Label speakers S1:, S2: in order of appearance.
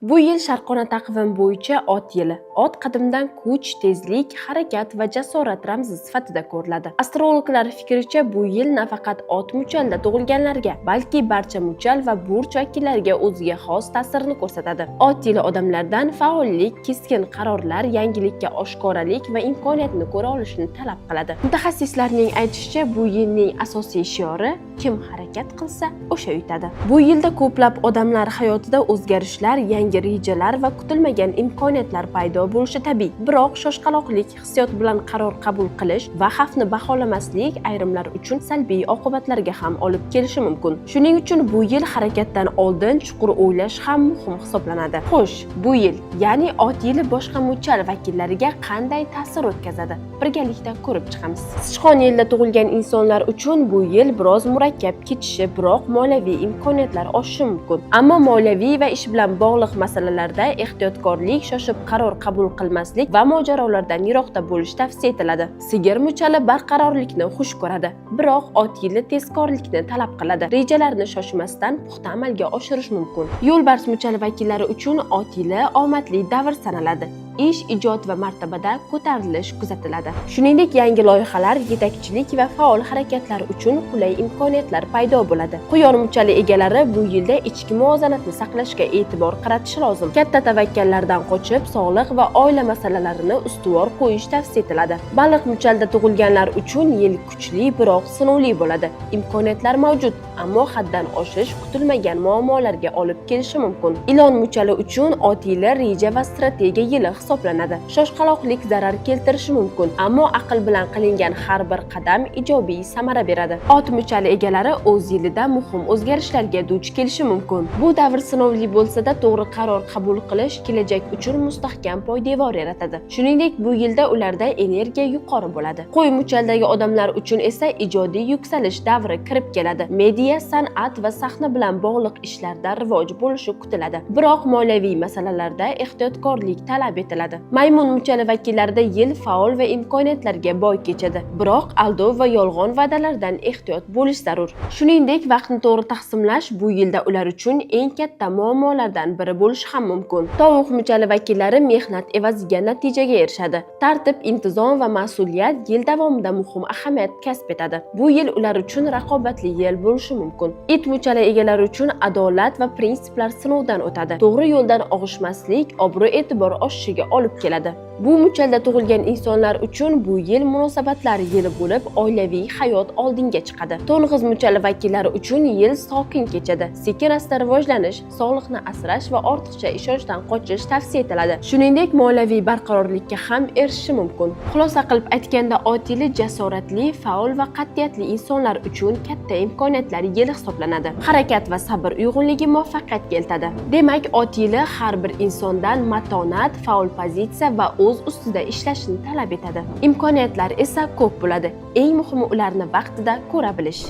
S1: Bu yil Sharqona taqvim bo'yicha ot yili. Ot qadimdan kuch, tezlik, harakat va jasorat ramzi sifatida ko'riladi. Astrologlar fikricha, bu yil nafaqat ot muchalda tug'ilganlarga, balki barcha muchal va burch vakillariga o'ziga xos ta'sirini ko'rsatadi. Ot yili odamlardan faollik, keskin qarorlar, yangilikka oshkoralik va imkoniyatni ko'ra olishni talab qiladi. Mutaxassislarning aytishicha, bu yilning asosiy shiori kim harakat qilsa, o'sha yutadi. Bu yilda ko'plab odamlar hayotida o'zgarishlar, yangi rejalar va kutilmagan imkoniyatlar paydo bo'lishi tabiiy. Biroq shoshqaloqlik, hissiyot bilan qaror qabul qilish va xavfni baholamaslik ayrimlar uchun salbiy oqibatlarga ham olib kelishi mumkin. Shuning uchun bu yil harakatdan oldin chuqur o'ylash ham muhim hisoblanadi. Xo'sh, bu yil, ya'ni ot yili boshqa muchal vakillariga qanday ta'sir o'tkazadi? Birgalikda ko'rib chiqamiz. Sichqon yilda tug'ilgan insonlar uchun bu yil biroz murakkab kechishi, biroq moliyaviy imkoniyatlar oshishi mumkin. Ammo moliyaviy va ish bilan bog'liq masalalarda ehtiyotkorlik, shoshib qaror qabul qilmaslik va mojarolardan yiroqda bo'lish tavsiya etiladi. Sigir muchali barqarorlikni xush ko'radi, biroq ot yili tezkorlikni talab qiladi. Rejalarni shoshmasdan puxta amalga oshirish mumkin. Yo'lbars muchali vakillari uchun ot yili omadli davr sanaladi. Ish, ijod va martabada ko'tarilish kuzatiladi. Shuningdek, yangi loyihalar, yetakchilik va faol harakatlar uchun qulay imkoniyatlar paydo bo'ladi. Quyon muchali egalari bu yilda ichki muvozanatni saqlashga e'tibor qaratishi lozim. Katta tavakkallardan qochib, sog'liq va oila masalalarini ustuvor qo'yish tavsiya etiladi. Baliq muchalda tug'ilganlar uchun yil kuchli, biroq sinovli bo'ladi. Imkoniyatlar mavjud, ammo haddan oshish kutilmagan muammolarga olib kelishi mumkin. Ilon muchali uchun ot yili reja va strategiya yili hisoblanadi. Shoshqaloqlik zarar keltirishi mumkin, ammo aql bilan qilingan har bir qadam ijobiy samara beradi. Ot muchali egalari o'z yilida muhim o'zgarishlarga duch kelishi mumkin. Bu davr sinovli bo'lsa-da, to'g'ri qaror qabul qilish kelajak uchun mustahkam poydevor yaratadi. Shuningdek, bu yilda ularda energiya yuqori bo'ladi. Qo'y muchaldagi odamlar uchun esa ijodiy yuksalish davri kirib keladi. Media, san'at va sahna bilan bog'liq ishlarda rivoj bo'lishi kutiladi. Biroq moliyaviy masalalarda ehtiyotkorlik talab etiladi. Maymun muchali vakillarida yil faol va imkoniyatlarga boy kechadi. Biroq aldov va yolg'on va'dalardan ehtiyot bo'lish zarur. Shuningdek, vaqtni to'g'ri taqsimlash bu yilda ular uchun eng katta muammolardan biri bo'lishi ham mumkin. Tovuq muchali vakillari mehnat evaziga natijaga erishadi. Tartib, intizom va mas'uliyat yil davomida muhim ahamiyat kasb etadi. Bu yil ular uchun raqobatli yil bo'lishi mumkin. It muchali egalari uchun adolat va prinsiplar sinovdan o'tadi. To'g'ri yo'ldan og'ishmaslik obro'-e'tibor oshishiga olib keladi. Bu muchalda tug'ilgan insonlar uchun bu yil munosabatlar yili bo'lib, oilaviy hayot oldinga chiqadi. To'ng'iz muchali vakillari uchun yil sokin kechadi. Sekin-asta rivojlanish, sog'liqni asrash va ortiqcha ishonchdan qochish tavsiya etiladi. Shuningdek, moliyaviy barqarorlikka ham erishishi mumkin. Xulosa qilib aytganda, ot yili jasoratli, faol va qat'iyatli insonlar uchun katta imkoniyatlar yili hisoblanadi. Harakat va sabr uyg'unligi muvaffaqiyat keltiradi. Demak, ot yili har bir insondan matonat, faol pozitsiya va o'z ustida ishlashni talab etadi. Imkoniyatlar esa ko'p bo'ladi. Eng muhimi ularni vaqtida ko'ra bilish.